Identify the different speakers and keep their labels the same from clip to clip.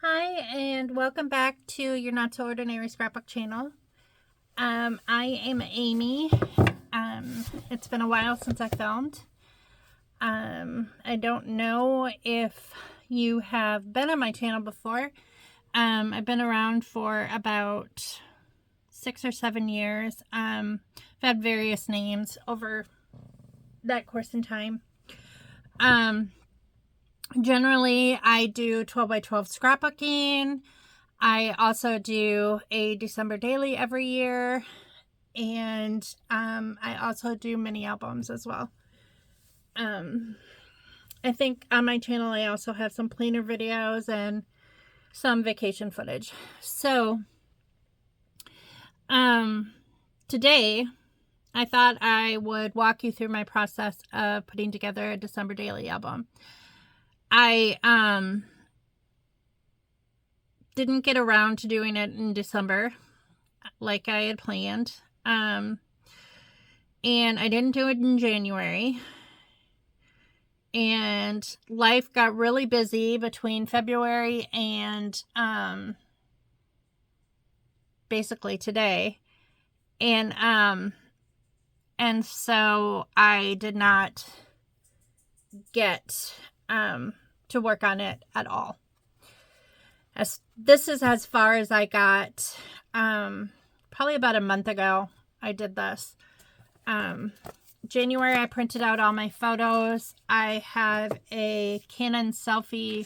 Speaker 1: Hi, and welcome back to your Not So Ordinary Scrapbook channel. I am Amy. It's been a while since I filmed. I don't know if you have been on my channel before. I've been around for about 6 or 7 years. I've had various names over that course in time. Generally, I do 12 by 12 scrapbooking. I also do a December daily every year, and I also do mini albums as well. I think on my channel I also have some planner videos and some vacation footage. So today I thought I would walk you through my process of putting together a December daily album. I didn't get around to doing it in December like I had planned. And I didn't do it in January. And life got really busy between February and basically today. And so I did not get to work on it at all. This is as far as I got. Probably about a month ago I did this. January I printed out all my photos. I have a Canon selfie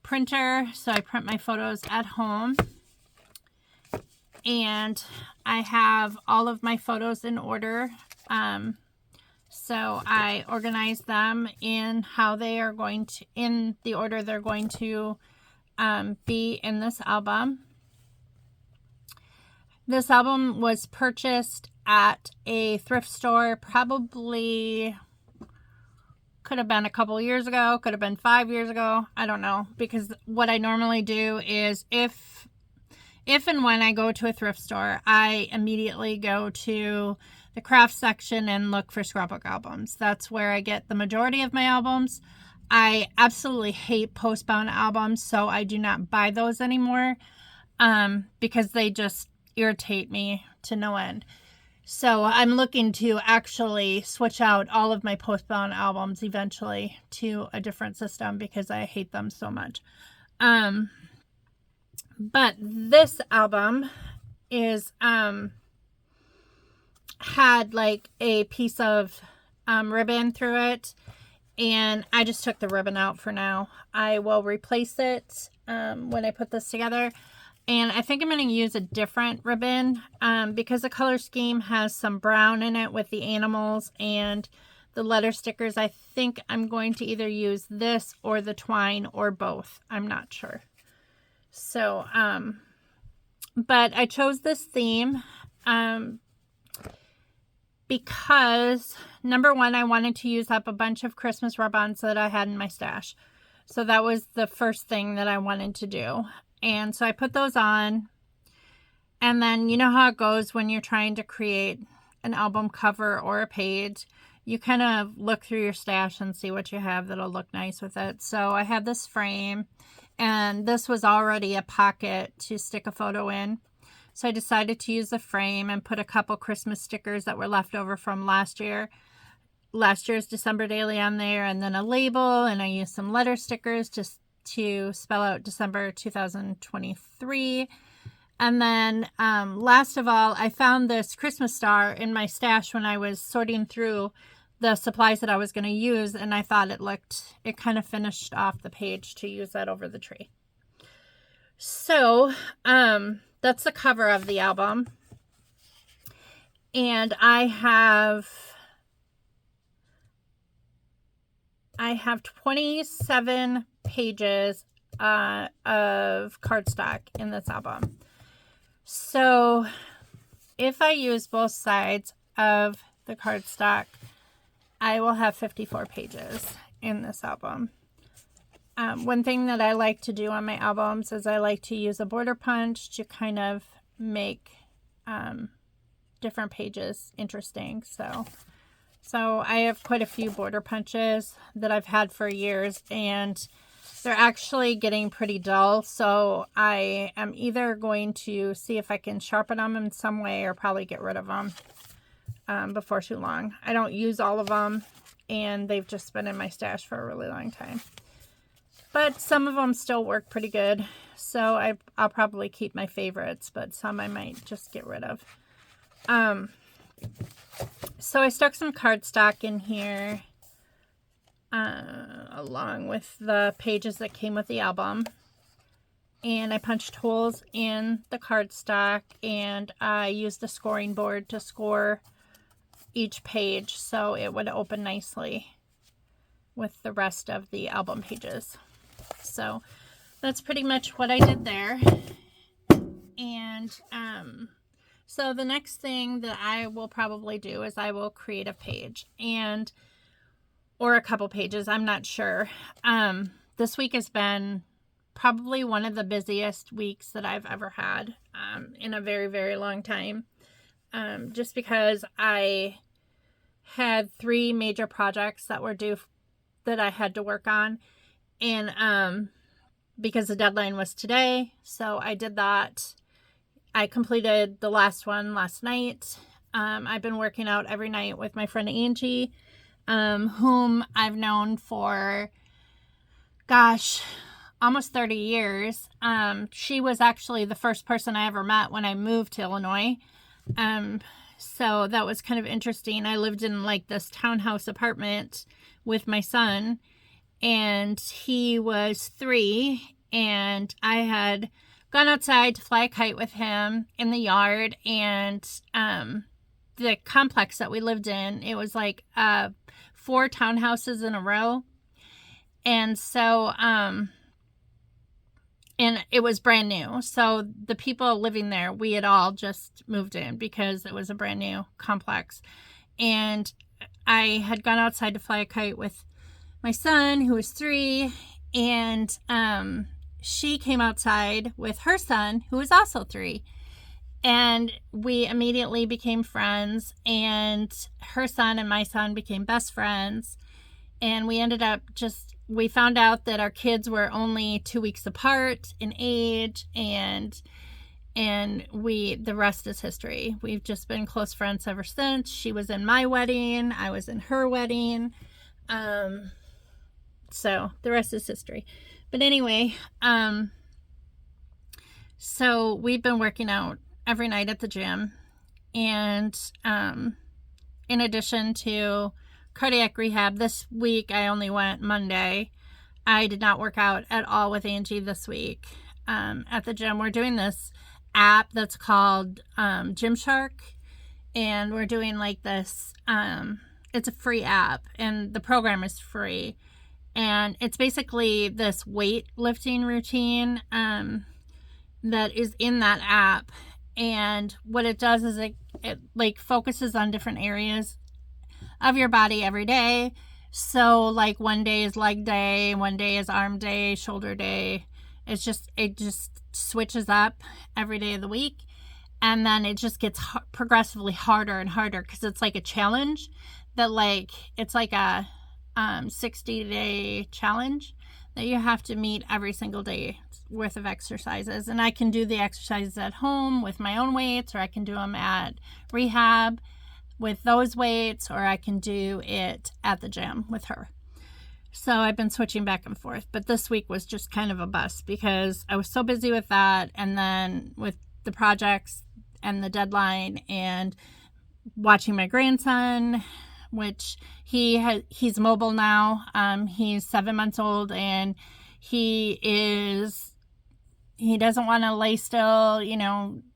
Speaker 1: printer, so I print my photos at home. And I have all of my photos in order. So I organize them in how they are going to, in the order they're going to be in this album. This album was purchased at a thrift store, probably could have been a couple years ago, could have been 5 years ago. I don't know, because what I normally do is if and when I go to a thrift store, I immediately go to the craft section and look for scrapbook albums. That's where I get the majority of my albums. I absolutely hate post-bound albums, so I do not buy those anymore because they just irritate me to no end. So I'm looking to actually switch out all of my post-bound albums eventually to a different system because I hate them so much. But this album is had like a piece of ribbon through it, and I just took the ribbon out for now. I will replace it when I put this together. And I think I'm going to use a different ribbon because the color scheme has some brown in it with the animals and the letter stickers. I think I'm going to either use this or the twine or both. I'm not sure. So, but I chose this theme because, number one, I wanted to use up a bunch of Christmas rub-ons that I had in my stash. So that was the first thing that I wanted to do. And so I put those on, and then you know how it goes when you're trying to create an album cover or a page. You kind of look through your stash and see what you have that'll look nice with it. So I have this frame, and this was already a pocket to stick a photo in. So I decided to use the frame and put a couple Christmas stickers that were left over from last year's December daily on there, and then a label, and I used some letter stickers just to spell out December 2023. And then last of all, I found this Christmas star in my stash when I was sorting through the supplies that I was going to use, and I thought it kind of finished off the page to use that over the tree. So that's the cover of the album, and I have 27 pages of cardstock in this album. So if I use both sides of the cardstock, I will have 54 pages in this album. One thing that I like to do on my albums is I like to use a border punch to kind of make different pages interesting. So I have quite a few border punches that I've had for years, and they're actually getting pretty dull, so I am either going to see if I can sharpen them in some way or probably get rid of them before too long. I don't use all of them, and they've just been in my stash for a really long time. But some of them still work pretty good, so I'll probably keep my favorites, but some I might just get rid of. So I stuck some cardstock in here along with the pages that came with the album. And I punched holes in the cardstock, and I used the scoring board to score each page so it would open nicely with the rest of the album pages. So that's pretty much what I did there. And so the next thing that I will probably do is I will create a page, or a couple pages, I'm not sure. This week has been probably one of the busiest weeks that I've ever had in a very, very long time. Just because I had 3 major projects that were due that I had to work on. And because the deadline was today, so I did that. I completed the last one last night. I've been working out every night with my friend Angie, whom I've known for, gosh, almost 30 years. She was actually the first person I ever met when I moved to Illinois. So that was kind of interesting. I lived in like this townhouse apartment with my son, and he was 3, and I had gone outside to fly a kite with him in the yard, and the complex that we lived in, it was like 4 townhouses in a row. And so and it was brand new. So the people living there, we had all just moved in because it was a brand new complex. And I had gone outside to fly a kite with my son, who was 3, and she came outside with her son, who was also 3. And we immediately became friends, and her son and my son became best friends. And we ended up we found out that our kids were only 2 weeks apart in age, and the rest is history. We've just been close friends ever since. She was in my wedding, I was in her wedding. So the rest is history. But anyway, so we've been working out every night at the gym, and in addition to cardiac rehab, this week I only went Monday. I did not work out at all with Angie this week at the gym. We're doing this app that's called Gymshark, and we're doing like this, it's a free app, and the program is free, and it's basically this weightlifting routine that is in that app. And what it does is it like focuses on different areas of your body every day. So like one day is leg day, one day is arm day, shoulder day. It just switches up every day of the week, and then it just gets progressively harder and harder, because it's like a challenge that it's like a 60-day challenge that you have to meet every single day worth of exercises. And I can do the exercises at home with my own weights, or I can do them at rehab with those weights, or I can do it at the gym with her. So I've been switching back and forth, but this week was just kind of a bust because I was so busy with that, and then with the projects and the deadline, and watching my grandson, which he's mobile now. He's 7 months old, and he doesn't want to lay still,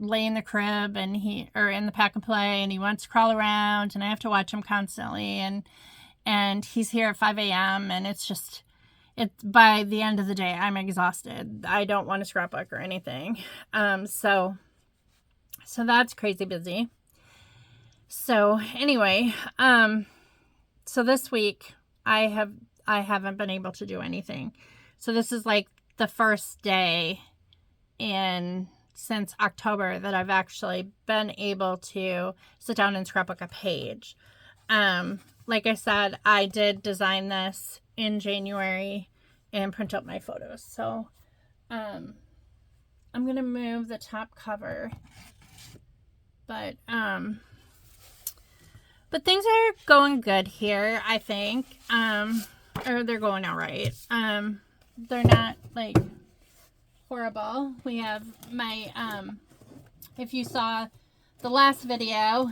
Speaker 1: lay in the crib or in the pack and play, and he wants to crawl around, and I have to watch him constantly, and he's here at 5 a.m. and it's by the end of the day, I'm exhausted. I don't want to scrapbook or anything. So that's crazy busy. So anyway, so this week I haven't been able to do anything. So this is like the first day since October that I've actually been able to sit down and scrapbook a page. Like I said, I did design this in January, and print up my photos. So I'm gonna move the top cover, but things are going good here, I think. Or they're going all right. They're not like horrible. We have my if you saw the last video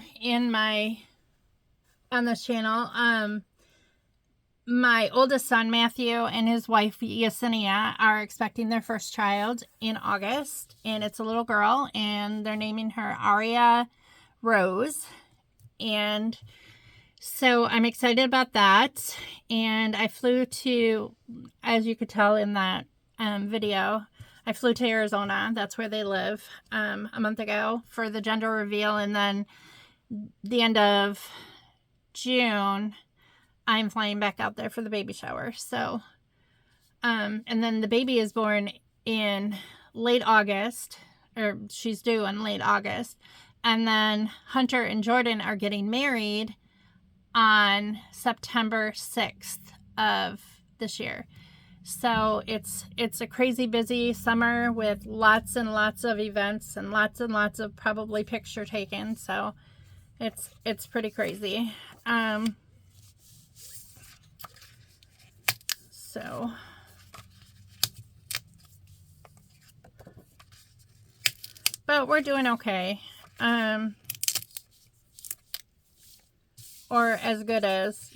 Speaker 1: on this channel, my oldest son Matthew and his wife Yesenia are expecting their first child in August, and it's a little girl, and they're naming her Aria Rose. And so I'm excited about that. And I flew to, as you could tell in that video, I flew to Arizona. That's where they live, a month ago for the gender reveal. And then the end of June, I'm flying back out there for the baby shower. So, and then the baby is born in late August, or she's due in late August. And then Hunter and Jordan are getting married on September 6th of this year. So it's a crazy busy summer with lots and lots of events and lots of probably picture taken. So it's pretty crazy. So but we're doing okay. Or as good as,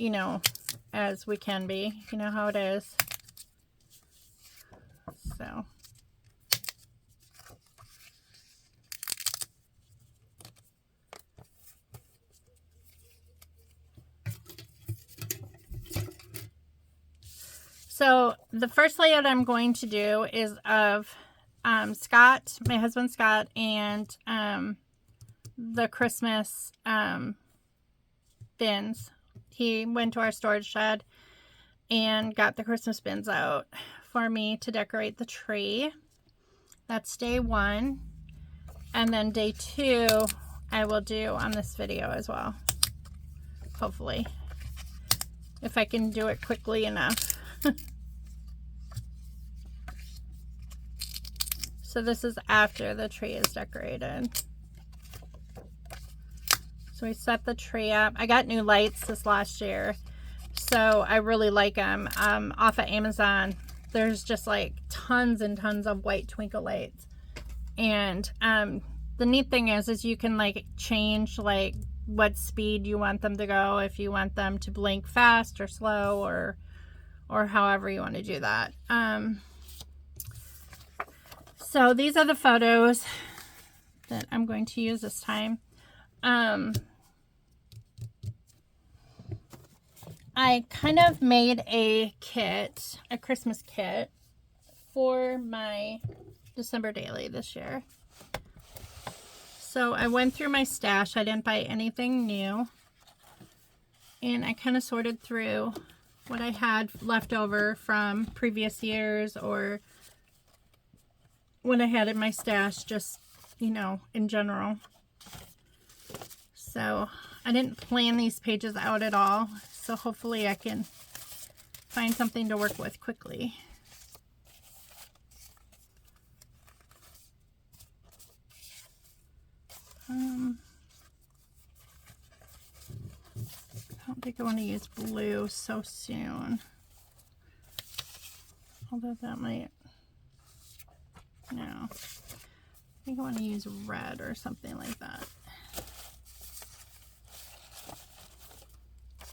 Speaker 1: as we can be. You know how it is. So. So the first layout I'm going to do is of Scott, my husband Scott, and the Christmas bins. He went to our storage shed and got the Christmas bins out for me to decorate the tree. That's day 1. And then day 2 I will do on this video as well. Hopefully. If I can do it quickly enough. So this is after the tree is decorated. So we set the tree up. I got new lights this last year, so I really like them. Off of Amazon, there's just like tons and tons of white twinkle lights. And the neat thing is you can like change like what speed you want them to go, if you want them to blink fast or slow, or however you want to do that. So these are the photos that I'm going to use this time. I kind of made a kit, a Christmas kit, for my December daily this year. So I went through my stash. I didn't buy anything new. And I kind of sorted through what I had left over from previous years, or what I had in my stash, just, in general. So I didn't plan these pages out at all. So hopefully I can find something to work with quickly. I don't think I want to use blue so soon. Although that might... No. I think I want to use red or something like that.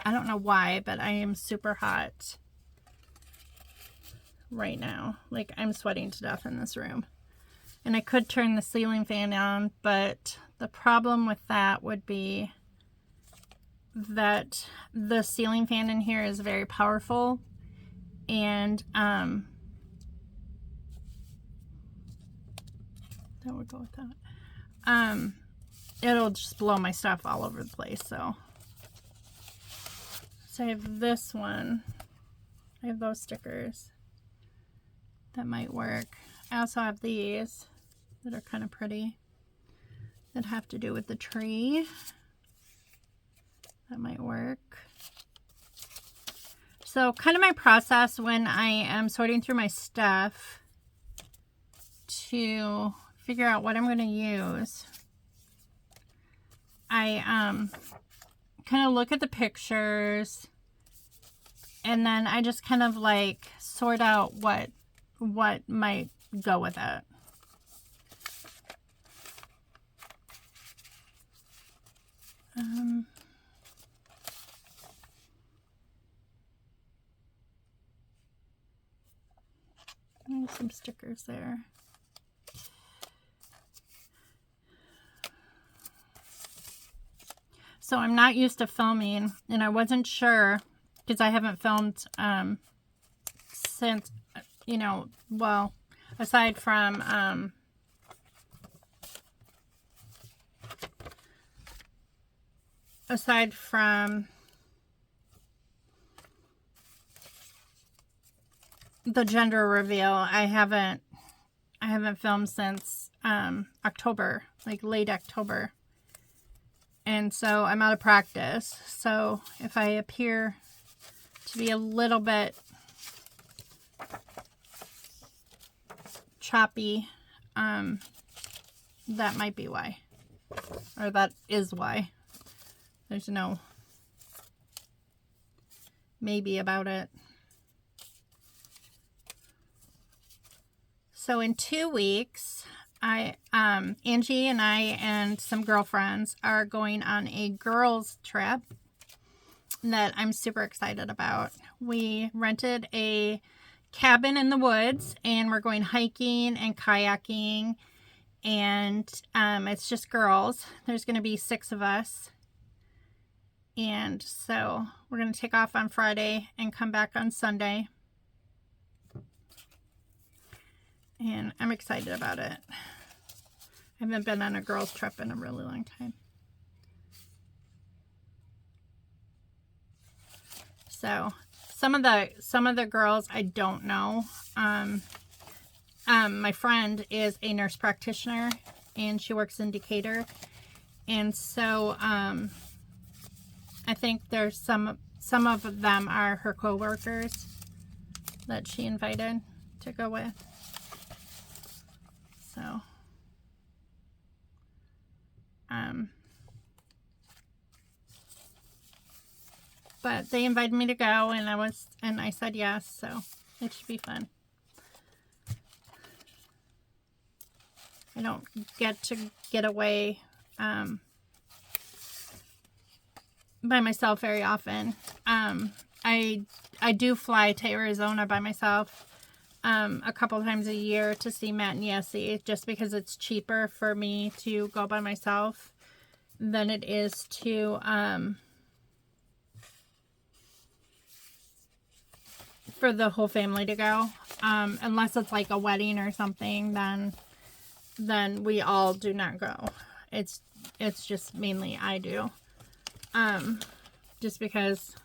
Speaker 1: I don't know why, but I am super hot right now. Like, I'm sweating to death in this room. And I could turn the ceiling fan on, but the problem with that would be that the ceiling fan in here is very powerful. And, that would go with that. It'll just blow my stuff all over the place, so I have this one. I have those stickers. That might work. I also have these that are kind of pretty that have to do with the tree. That might work. So kind of my process when I am sorting through my stuff to figure out what I'm going to use. I kind of look at the pictures, and then I just kind of like sort out what might go with it. There's some stickers there. So I'm not used to filming, and I wasn't sure because I haven't filmed since, you know, well, aside from the gender reveal, I haven't filmed since October, like late October. And so I'm out of practice. So if I appear to be a little bit choppy, that might be why. Or that is why. There's no maybe about it. So in 2 weeks, Angie and I and some girlfriends are going on a girls trip that I'm super excited about. We rented a cabin in the woods, and we're going hiking and kayaking, and it's just girls. There's going to be 6 of us. And so we're going to take off on Friday and come back on Sunday. And I'm excited about it. I haven't been on a girls trip in a really long time. So some of the girls I don't know. My friend is a nurse practitioner, and she works in Decatur. And so I think there's some of them are her co-workers that she invited to go with. So but they invited me to go, and I said yes, so it should be fun. I don't get to get away by myself very often. I do fly to Arizona by myself a couple times a year to see Matt and Yessie, just because it's cheaper for me to go by myself than it is to for the whole family to go. Unless it's like a wedding or something, then we all do not go. It's just mainly I do. Just because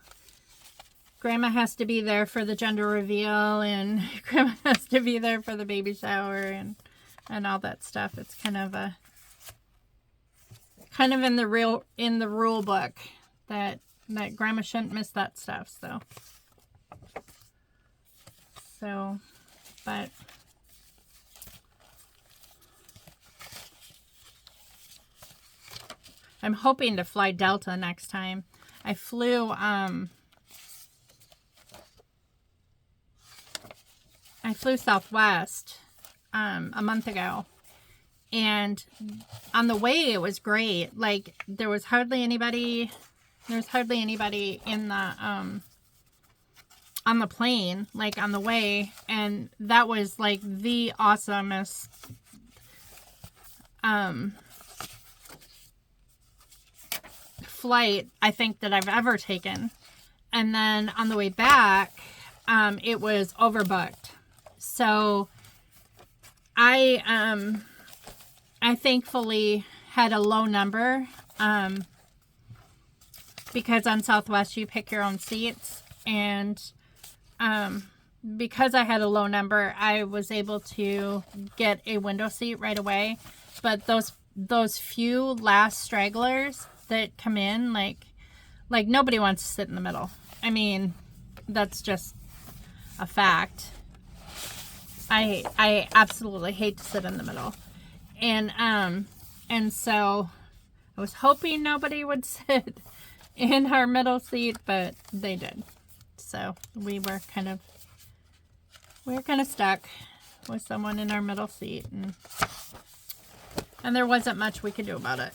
Speaker 1: Grandma has to be there for the gender reveal, and Grandma has to be there for the baby shower and all that stuff. It's kind of in the rule book that Grandma shouldn't miss that stuff. So, but I'm hoping to fly Delta next time. I flew Southwest a month ago, and on the way it was great. Like there was hardly anybody in the on the plane, like on the way, and that was like the awesomest flight I think that I've ever taken. And then on the way back, it was overbooked. So I thankfully had a low number, because on Southwest you pick your own seats, and because I had a low number, I was able to get a window seat right away. But those few last stragglers that come in, like nobody wants to sit in the middle. I mean, That's just a fact. I absolutely hate to sit in the middle. And so I was hoping nobody would sit in our middle seat, but they did. So we were kind of stuck with someone in our middle seat, and there wasn't much we could do about it.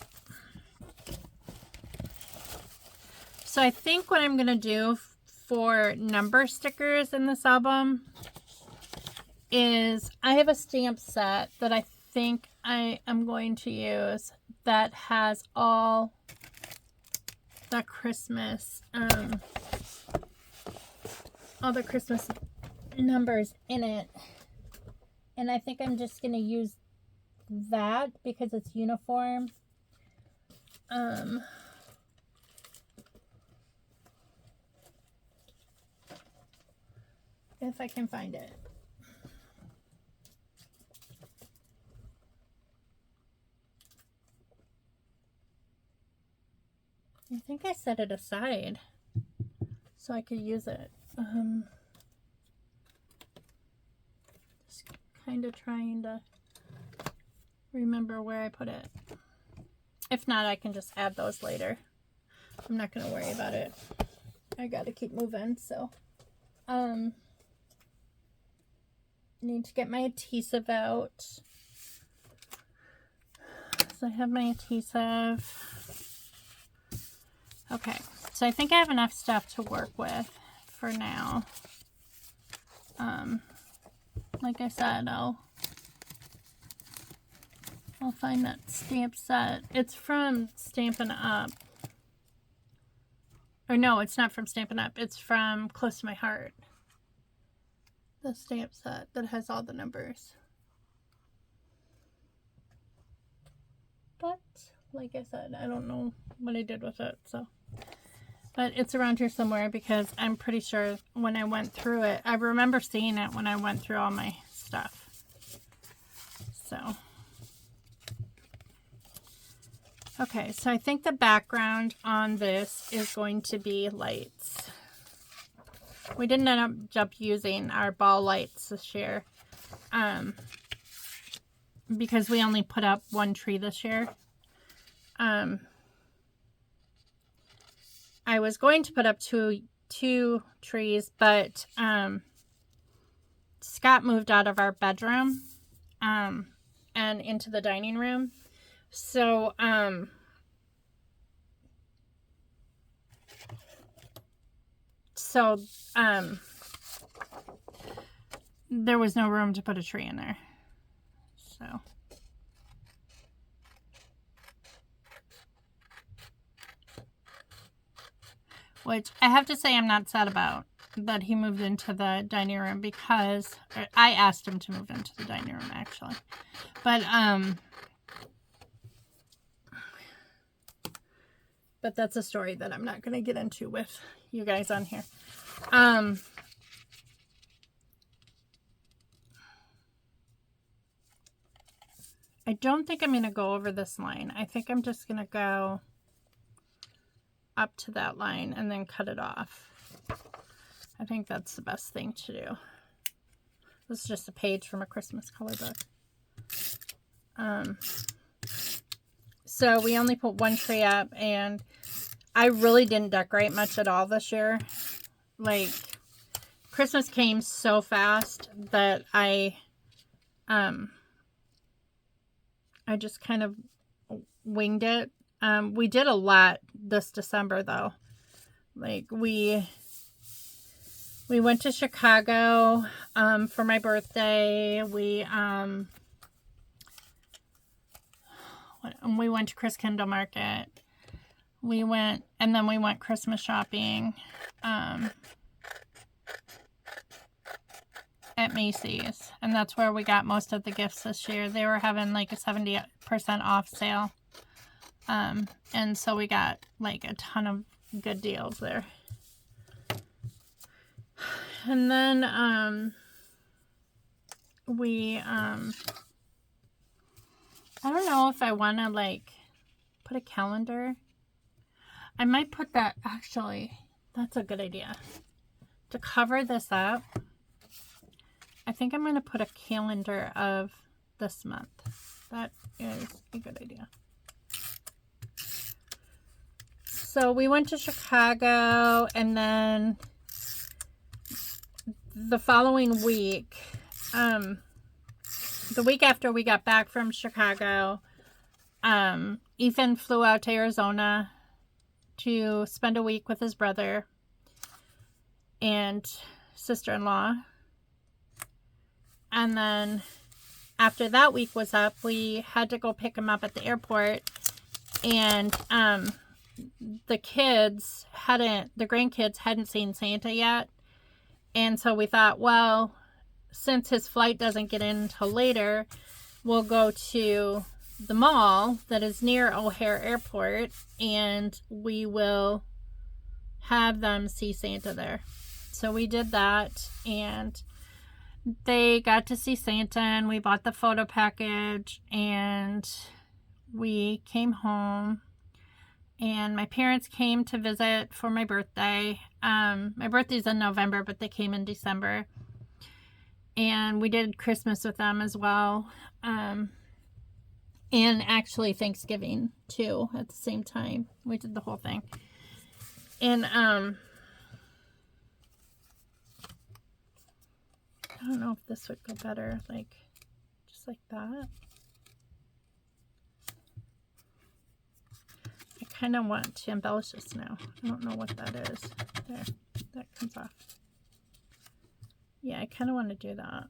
Speaker 1: So I think what I'm going to do for number stickers in this album is I have a stamp set that I think I am going to use that has all the Christmas numbers in it, and I think I'm just going to use that because it's uniform. If I can find it. I think I set it aside so I could use it. Just kind of trying to remember where I put it. If not, I can just add those later. I'm not going to worry about it. I got to keep moving, so. Need to get my adhesive out. So I have my adhesive. Okay, so I think I have enough stuff to work with for now. Like I said, I'll find that stamp set. It's from Stampin' Up. Or no, it's not from Stampin' Up. It's from Close to My Heart. The stamp set that has all the numbers. But, like I said, I don't know what I did with it, so. But it's around here somewhere because I'm pretty sure when I went through it, I remember seeing it when I went through all my stuff. So. Okay, so I think the background on this is going to be lights. We didn't end up using our ball lights this year because we only put up one tree this year. I was going to put up two trees, but Scott moved out of our bedroom and into the dining room. So, there was no room to put a tree in there. So. Which I have to say I'm not sad about that he moved into the dining room because I asked him to move into the dining room actually. But that's a story that I'm not going to get into with you guys on here. I don't think I'm going to go over this line. I think I'm just going to go up to that line and then cut it off. I think that's the best thing to do. This is just a page from a Christmas color book. So we only put one tree up, and I really didn't decorate much at all this year. Like, Christmas came so fast that I just kind of winged it. We did a lot this December though. Like we went to Chicago for my birthday. We went to Christkindl Market. And then we went Christmas shopping at Macy's, and that's where we got most of the gifts this year. They were having like a 70% off sale, and so we got like a ton of good deals there. And then I don't know if I want to like put a calendar. I might put that, actually, that's a good idea. to cover this up, I think I'm going to put a calendar of this month. That is a good idea. So we went to Chicago, and then the following week, the week after we got back from Chicago, Ethan flew out to Arizona to spend a week with his brother and sister-in-law. And then after that week was up, we had to go pick him up at the airport, and the grandkids hadn't seen Santa yet. And so we thought, well, since his flight doesn't get in until later, we'll go to the mall that is near O'Hare Airport, and we will have them see Santa there. So we did that, and they got to see Santa, and we bought the photo package, and we came home, and my parents came to visit for my birthday. My birthday's in November, but they came in December, and we did Christmas with them as well, and actually Thanksgiving too at the same time. We did the whole thing. And I don't know if this would go better, like just like that. I kind of want to embellish this now. I don't know what that is. There, that comes off. Yeah, I kind of want to do that.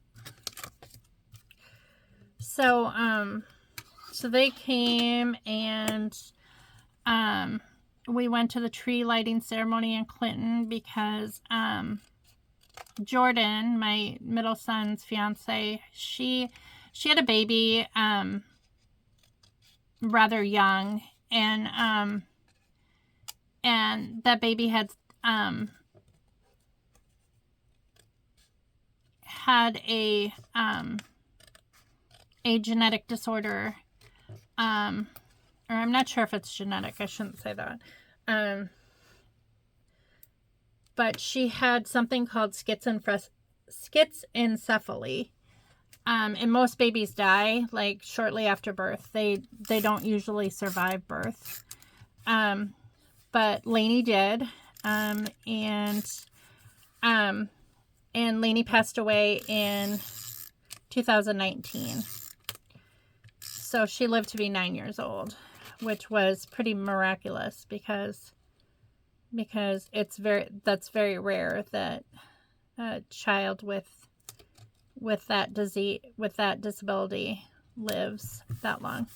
Speaker 1: So, so they came, and we went to the tree lighting ceremony in Clinton because Jordan, my middle son's fiance, she had a baby rather young, and that baby had had a genetic disorder, or I'm not sure if it's genetic, I shouldn't say that, but she had something called schizencephaly, and most babies die like shortly after birth. They don't usually survive birth, but Lainey did, and Lainey passed away in 2019. So she lived to be 9 years old, which was pretty miraculous because that's very rare that a child with that disease, with that disability, lives that long.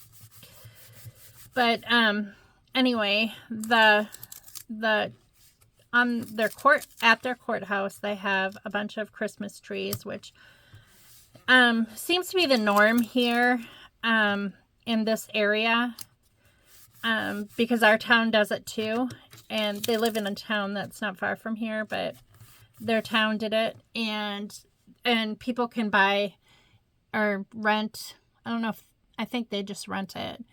Speaker 1: But anyway, at their courthouse, they have a bunch of Christmas trees, which seems to be the norm here in this area, because our town does it too, and they live in a town that's not far from here, but their town did it, and people can buy or rent. I think they just rent it.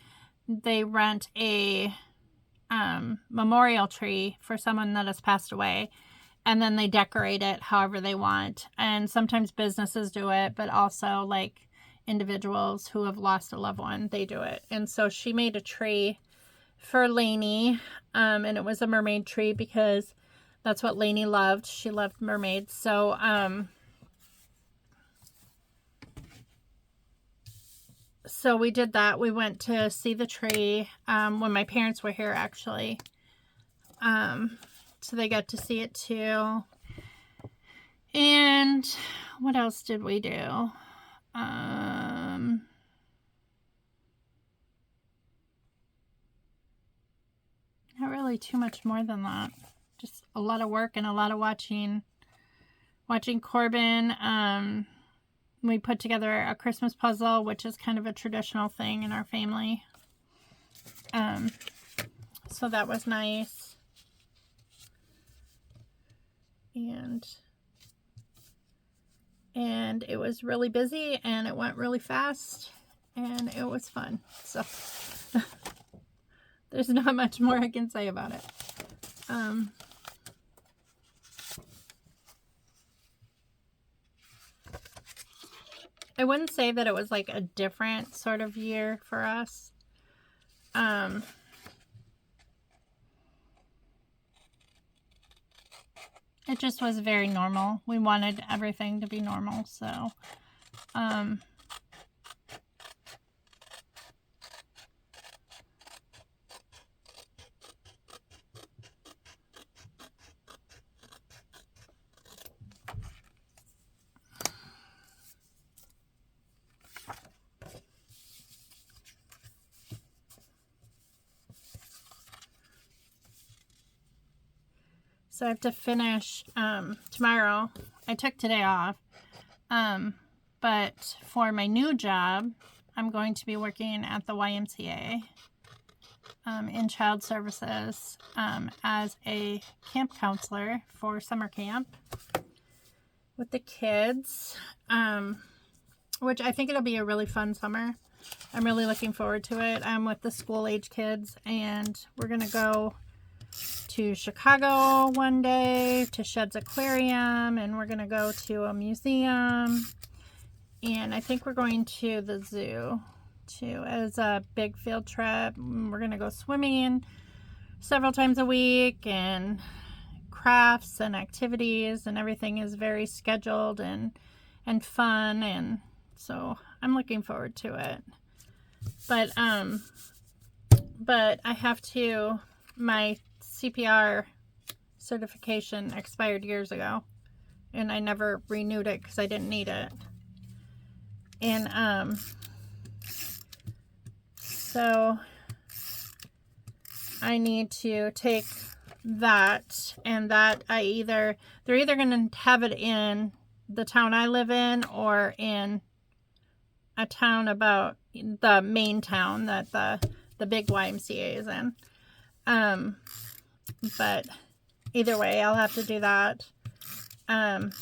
Speaker 1: They rent a memorial tree for someone that has passed away, and then they decorate it however they want. And sometimes businesses do it, but also like individuals who have lost a loved one, they do it. And so she made a tree for Lainey, and it was a mermaid tree because that's what Lainey loved. She loved mermaids. So so we did that. We went to see the tree when my parents were here, actually. So they got to see it too. And what else did we do? Not really too much more than that. Just a lot of work and a lot of watching Corbin. We put together a Christmas puzzle, which is kind of a traditional thing in our family. So that was nice. And it was really busy, and it went really fast, and it was fun. So there's not much more I can say about it. I wouldn't say that it was like a different sort of year for us. It just was very normal. We wanted everything to be normal, so so I have to finish tomorrow. I took today off. But for my new job, I'm going to be working at the YMCA in child services as a camp counselor for summer camp with the kids, which I think it'll be a really fun summer. I'm really looking forward to it. I'm with the school-age kids, and we're going to go to Chicago one day to Shed's Aquarium, and we're going to go to a museum, and I think we're going to the zoo too as a big field trip. We're going to go swimming several times a week, and crafts and activities, and everything is very scheduled and fun, and so I'm looking forward to it. But I have to, my CPR certification expired years ago, and I never renewed it because I didn't need it. And so I need to take that, and that they're either going to have it in the town I live in or in a town about the main town that the big YMCA is in. But either way, I'll have to do that. And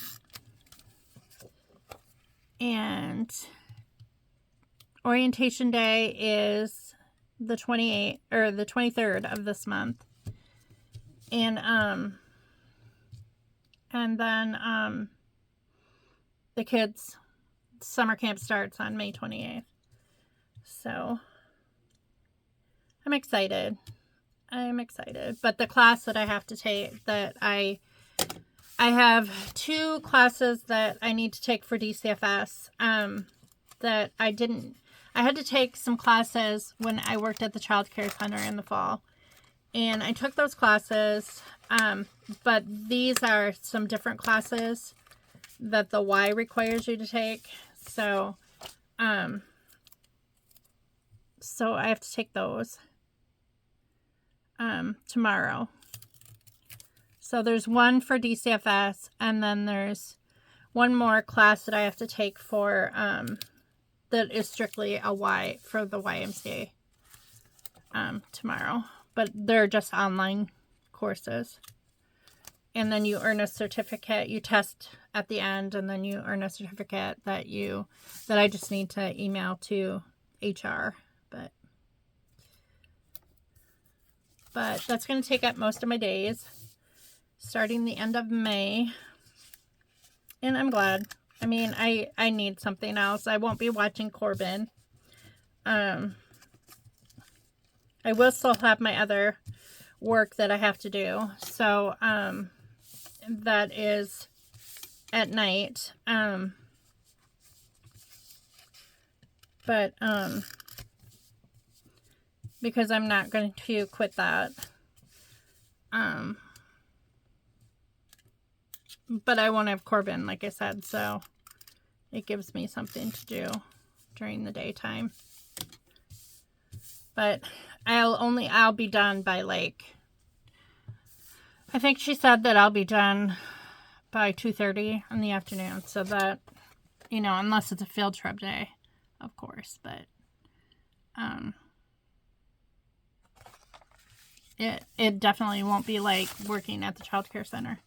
Speaker 1: orientation day is the 28th or the 23rd of this month. And then the kids' summer camp starts on May 28th. So I'm excited. But the class that I have to take, that I have 2 classes that I need to take for DCFS that I had to take some classes when I worked at the child care center in the fall. And I took those classes, but these are some different classes that the Y requires you to take. So I have to take those tomorrow. So there's one for DCFS, and then there's one more class that I have to take for that is strictly a Y for the YMCA tomorrow. But they're just online courses. And then you earn a certificate. You test at the end, and then you earn a certificate that I just need to email to HR. But that's going to take up most of my days, starting the end of May. And I'm glad. I mean, I need something else. I won't be watching Corbin. I will still have my other work that I have to do. So, that is at night. But because I'm not going to quit that. But I won't have Corbin, like I said, so it gives me something to do during the daytime. But I'll be done by I think she said that I'll be done by 2:30 in the afternoon, so that, unless it's a field trip day, of course, but it definitely won't be like working at the child care center.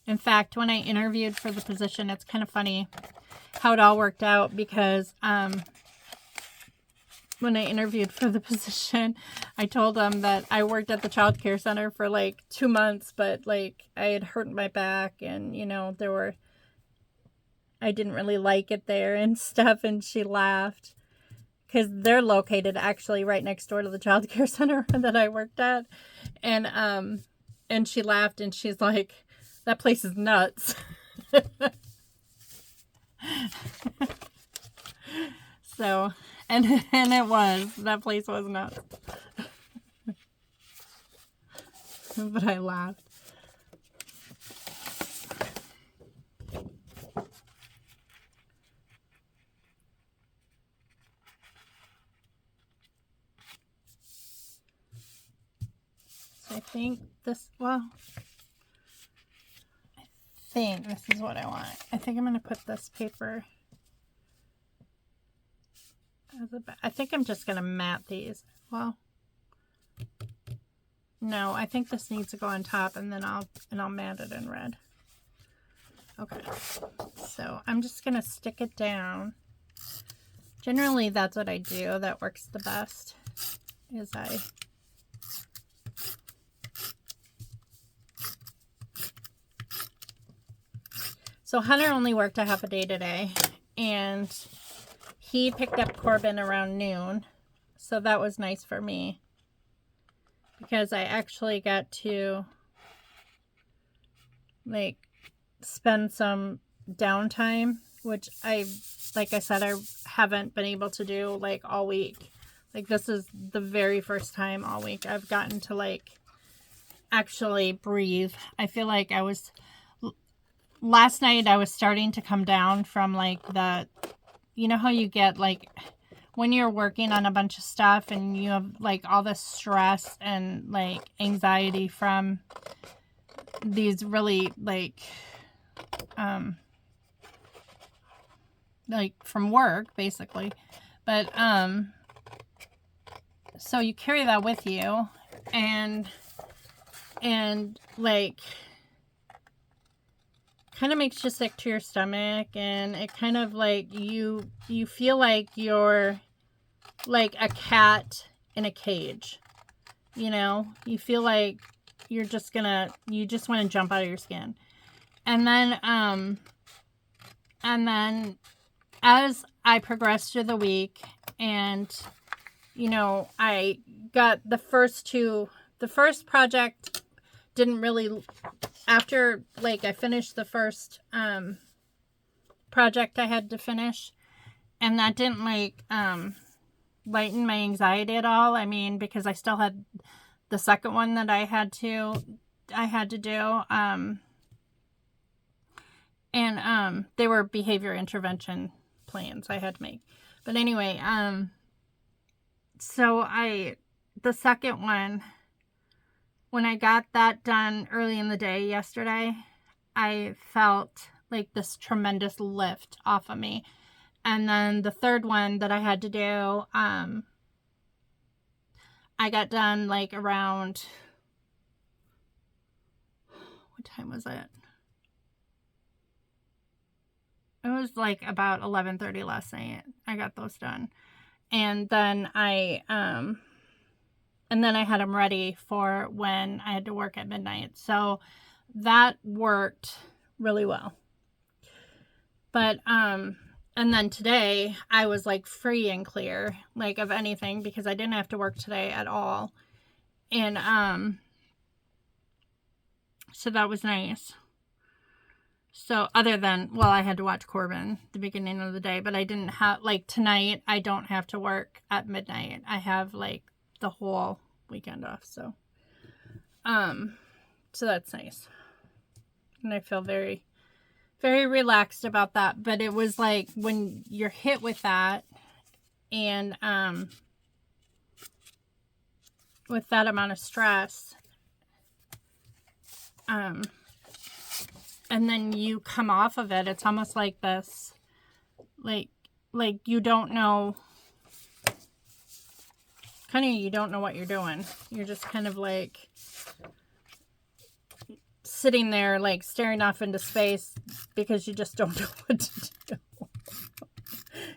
Speaker 1: In fact, when I interviewed for the position, it's kind of funny how it all worked out, because when I interviewed for the position, I told them that I worked at the child care center for 2 months, but I had hurt my back, and I didn't really like it there and stuff, and she laughed because they're located actually right next door to the child care center that I worked at. And she laughed and she's like, that place is nuts. So, and it was, that place was nuts. But I laughed. So I think this, well, I think this is what I want. I think I'm going to put this paper as a, I think I'm just going to mat these. Well, no, I think this needs to go on top, and then I'll mat it in red. Okay, so I'm just going to stick it down. Generally, that's what I do. That works the best, is So Hunter only worked a half a day today, and he picked up Corbin around noon, so that was nice for me because I actually got to like spend some downtime, which like I said, I haven't been able to do like all week. Like this is the very first time all week I've gotten to like actually breathe. I feel like last night I was starting to come down from like you know how you get like when you're working on a bunch of stuff and you have like all this stress and like anxiety from these really like from work basically, but so you carry that with you and like kind of makes you sick to your stomach, and it kind of like you feel like you're like a cat in a cage, you know, you feel like you just want to jump out of your skin. And then as I progressed through the week, and you know, I got the first project didn't really, after like I finished the first project I had to finish, and that didn't like lighten my anxiety at all. I mean, because I still had the second one that I had to do, and they were behavior intervention plans I had to make. But anyway, so the second one, when I got that done early in the day yesterday, I felt like this tremendous lift off of me. And then the third one that I had to do, I got done like around, what time was it? It was like about 11:30 last night. I got those done. And then I had them ready for when I had to work at midnight. So that worked really well. But and then today I was like free and clear, like of anything, because I didn't have to work today at all. And so that was nice. So other than, well, I had to watch Corbin the beginning of the day, but I didn't have, like tonight, I don't have to work at midnight. I have like the whole weekend off. So that's nice. And I feel very, very relaxed about that. But it was like when you're hit with that, and with that amount of stress, and then you come off of it, it's almost like this, like you don't know, you don't know what you're doing. You're just kind of like sitting there, like staring off into space because you just don't know what to do.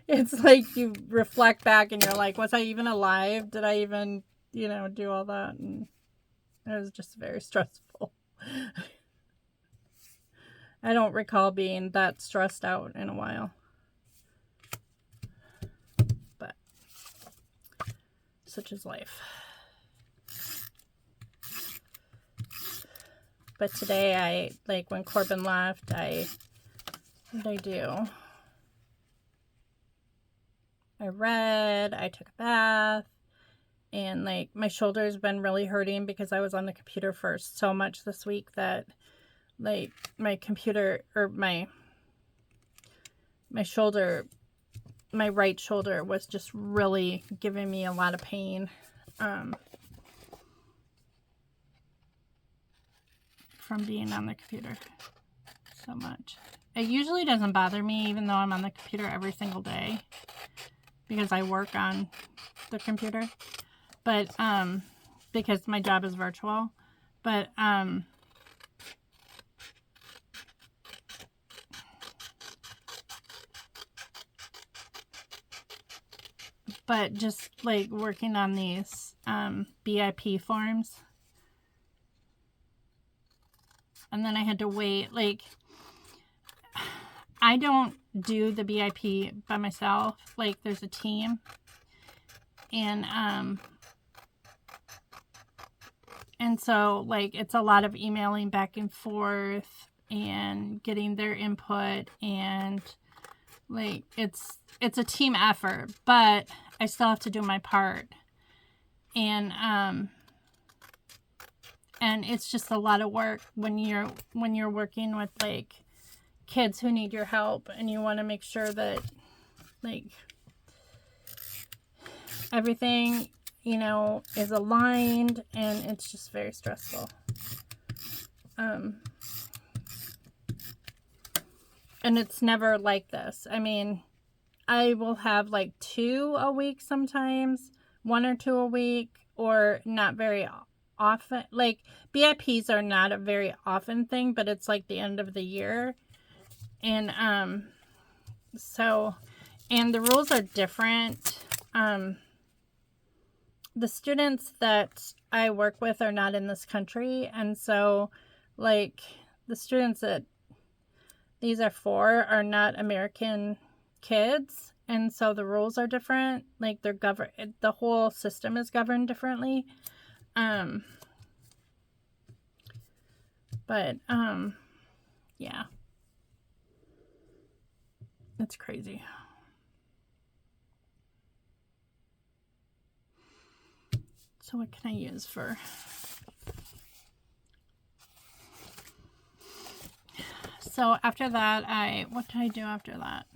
Speaker 1: It's like you reflect back and you're like, was I even alive? Did I even, do all that? And it was just very stressful. I don't recall being that stressed out in a while. But such is life. But today like when Corbin left, what did I do? I read, I took a bath, and like my shoulder's been really hurting because I was on the computer for so much this week that like my computer, or my shoulder, my right shoulder was just really giving me a lot of pain from being on the computer so much. It usually doesn't bother me even though I'm on the computer every single day because I work on the computer, but because my job is virtual, but just like working on these BIP forms, and then I had to wait. Like, I don't do the BIP by myself. Like, there's a team, and so like it's a lot of emailing back and forth and getting their input, and like it's a team effort, but I still have to do my part, and it's just a lot of work when you're working with like kids who need your help, and you want to make sure that like everything, you know, is aligned, and it's just very stressful. And it's never like this. I mean, I will have like 2 a week sometimes, 1 or 2 a week, or not very often. Like, BIPs are not a very often thing, but it's like the end of the year. And so, and the rules are different. The students that I work with are not in this country, and so like the students that these are for are not American kids, and so the rules are different. Like, they're governed, the whole system is governed differently. But yeah, it's crazy. So what can I use for? So after that, what did I do after that?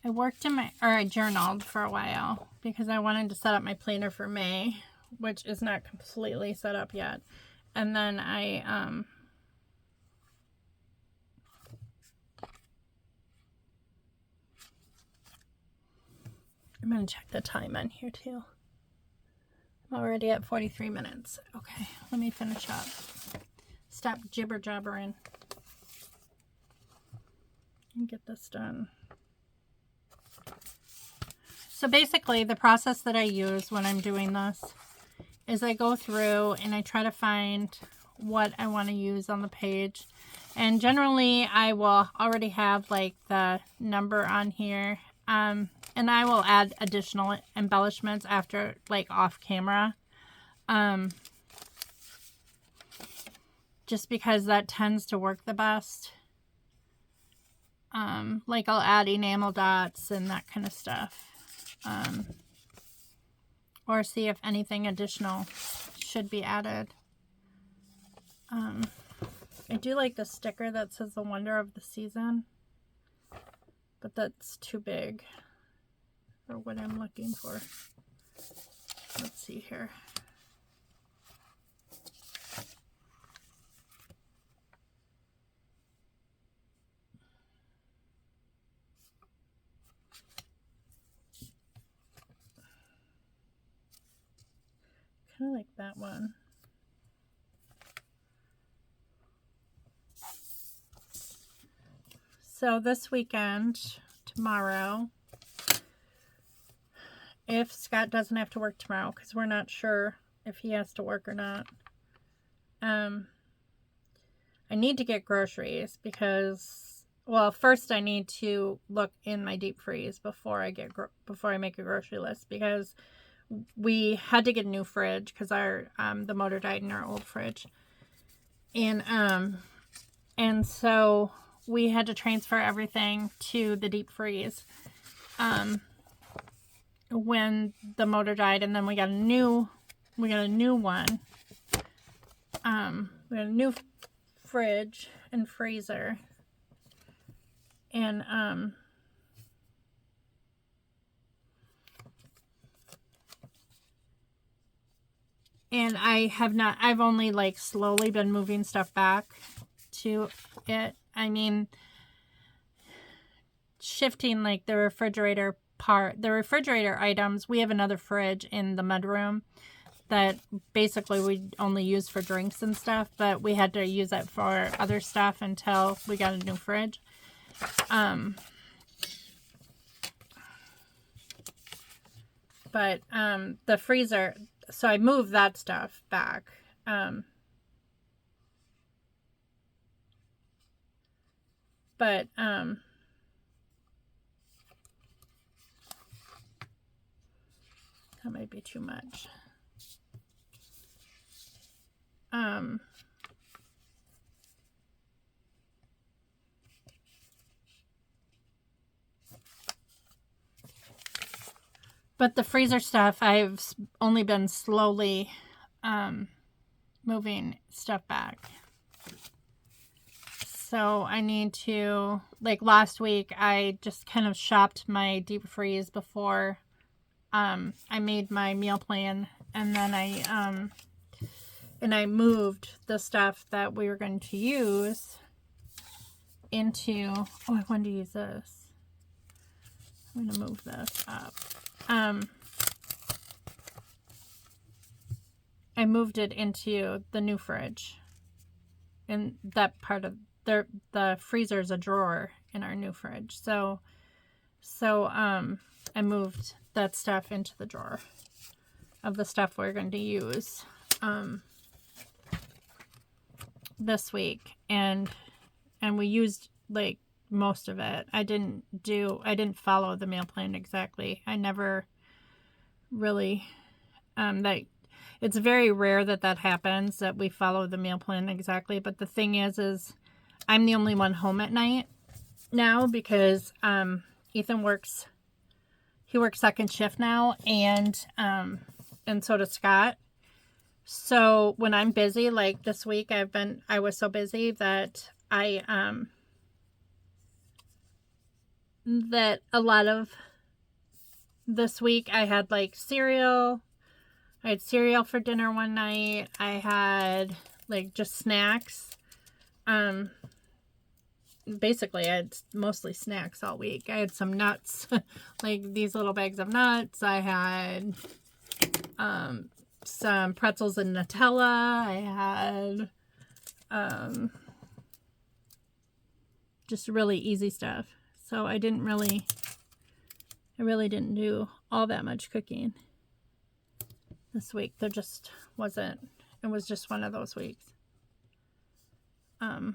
Speaker 1: I worked I journaled for a while because I wanted to set up my planner for May, which is not completely set up yet. And then I'm going to check the time on here too. I'm already at 43 minutes. Okay, let me finish up. Stop jibber jabbering and get this done. So basically, the process that I use when I'm doing this is I go through and I try to find what I want to use on the page. And generally, I will already have like the number on here. And I will add additional embellishments after, like, off camera. Just because that tends to work the best. Like, I'll add enamel dots and that kind of stuff. Or see if anything additional should be added. I do like the sticker that says the wonder of the season, but that's too big for what I'm looking for. Let's see here. Kind of like that one. So this weekend, tomorrow, if Scott doesn't have to work tomorrow, because we're not sure if he has to work or not. I need to get groceries because, well, first I need to look in my deep freeze before I make a grocery list, because we had to get a new fridge because the motor died in our old fridge, and so we had to transfer everything to the deep freeze when the motor died, and then we got a new one. We got a new fridge and freezer, and I've only like slowly been moving stuff back to it. I mean, shifting like the refrigerator items. We have another fridge in the mudroom that basically we only use for drinks and stuff, but we had to use it for other stuff until we got a new fridge. But the freezer, so I moved that stuff back. But that might be too much. But the freezer stuff, I've only been slowly moving stuff back. So I need to, like last week, I just kind of shopped my deep freeze before I made my meal plan, and then I moved the stuff that we were going to use into, I wanted to use this. I'm going to move this up. I moved it into the new fridge. And that part of the freezer is a drawer in our new fridge. So I moved that stuff into the drawer of the stuff we're going to use this week, and we used like most of it. I didn't follow the meal plan exactly. I never really it's very rare that happens, that we follow the meal plan exactly. But the thing is I'm the only one home at night now, because Ethan works second shift now, and so does Scott. So when I'm busy, like this week I was so busy that that a lot of this week I had like cereal. I had cereal for dinner one night. I had like just snacks. Basically I had mostly snacks all week. I had some nuts, like these little bags of nuts. I had some pretzels and Nutella. I had just really easy stuff. So I really didn't do all that much cooking this week. There just wasn't. It was just one of those weeks. I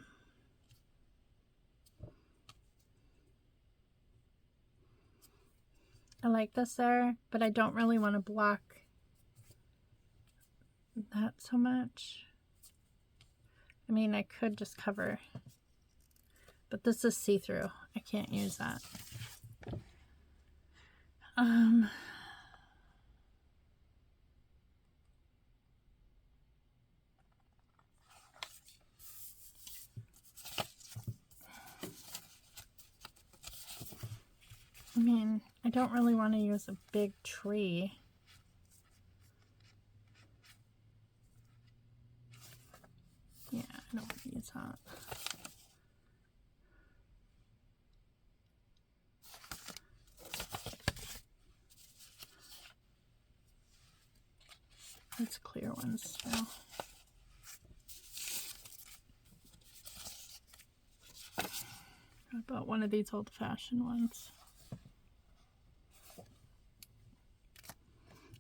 Speaker 1: like this there, but I don't really want to block that so much. I mean, I could just cover, but this is see-through. I can't use that. I mean, I don't really want to use a big tree. Yeah, I don't want to use that. It's clear ones still. How about one of these old-fashioned ones?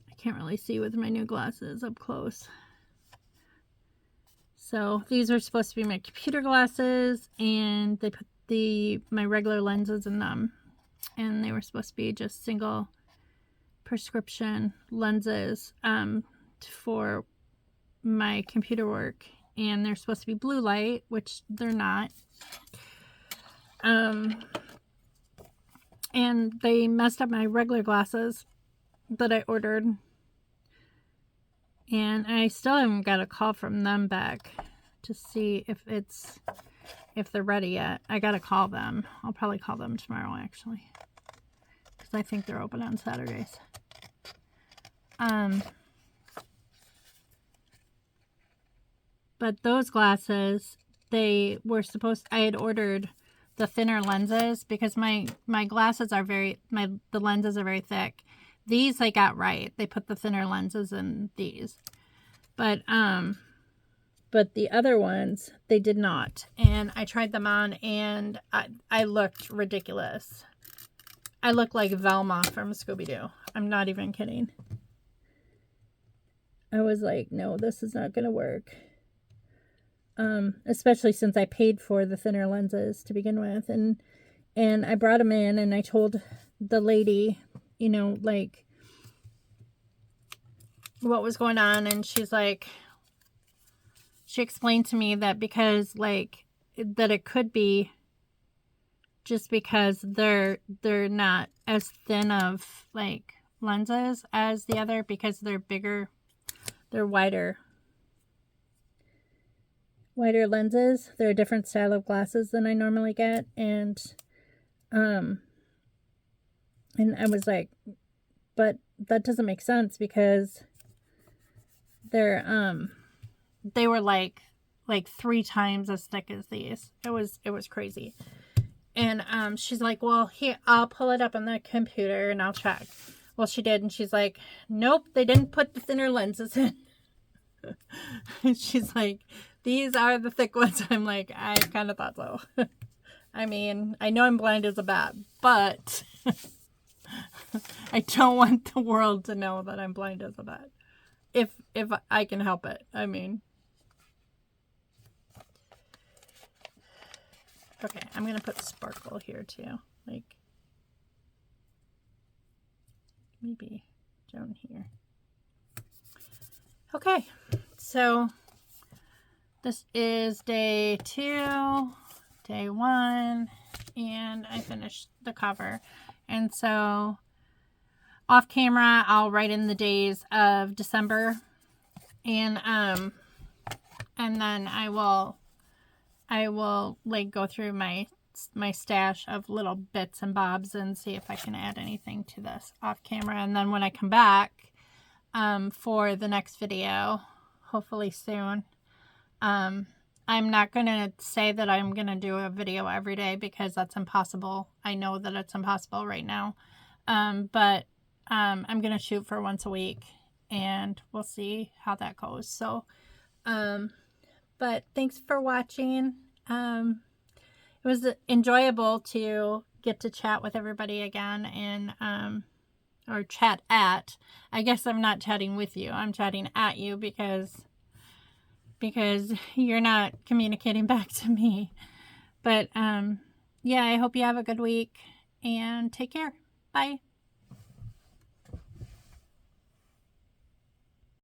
Speaker 1: I can't really see with my new glasses up close. So these are supposed to be my computer glasses, and they put my regular lenses in them, and they were supposed to be just single prescription lenses for my computer work, and they're supposed to be blue light, which they're not. And they messed up my regular glasses that I ordered, and I still haven't got a call from them back to see if they're ready yet. I gotta call them. I'll probably call them tomorrow, actually, because I think they're open on Saturdays. But those glasses, I had ordered the thinner lenses because my glasses are the lenses are very thick. These I got right. They put the thinner lenses in these. But the other ones, they did not. And I tried them on, and I looked ridiculous. I looked like Velma from Scooby-Doo. I'm not even kidding. I was like, no, this is not going to work. Especially since I paid for the thinner lenses to begin with. And I brought them in, and I told the lady, you know, like, what was going on. And she's like, she explained to me that because, like, that it could be just because they're not as thin of, like, lenses as the other, because they're bigger, they're wider lenses. They're a different style of glasses than I normally get. And I was like, but that doesn't make sense, because they were like 3 times as thick as these. It was crazy. And she's like, well, here, I'll pull it up on the computer and I'll check. Well, she did, and she's like, nope, they didn't put the thinner lenses in. And she's like, these are the thick ones. I'm like, I kind of thought so. I mean, I know I'm blind as a bat, but I don't want the world to know that I'm blind as a bat. If I can help it. I mean. Okay, I'm going to put sparkle here too. Like, maybe down here. Okay, so this is day 2, day 1, and I finished the cover. And so off camera, I'll write in the days of December, and then I will like go through my stash of little bits and bobs and see if I can add anything to this off camera. And then when I come back for the next video, hopefully soon, I'm not going to say that I'm going to do a video every day, because that's impossible. I know that it's impossible right now. But I'm going to shoot for once a week, and we'll see how that goes. So, but thanks for watching. It was enjoyable to get to chat with everybody again, and or chat at. I guess I'm not chatting with you. I'm chatting at you because you're not communicating back to me. But yeah, I hope you have a good week, and take care. Bye.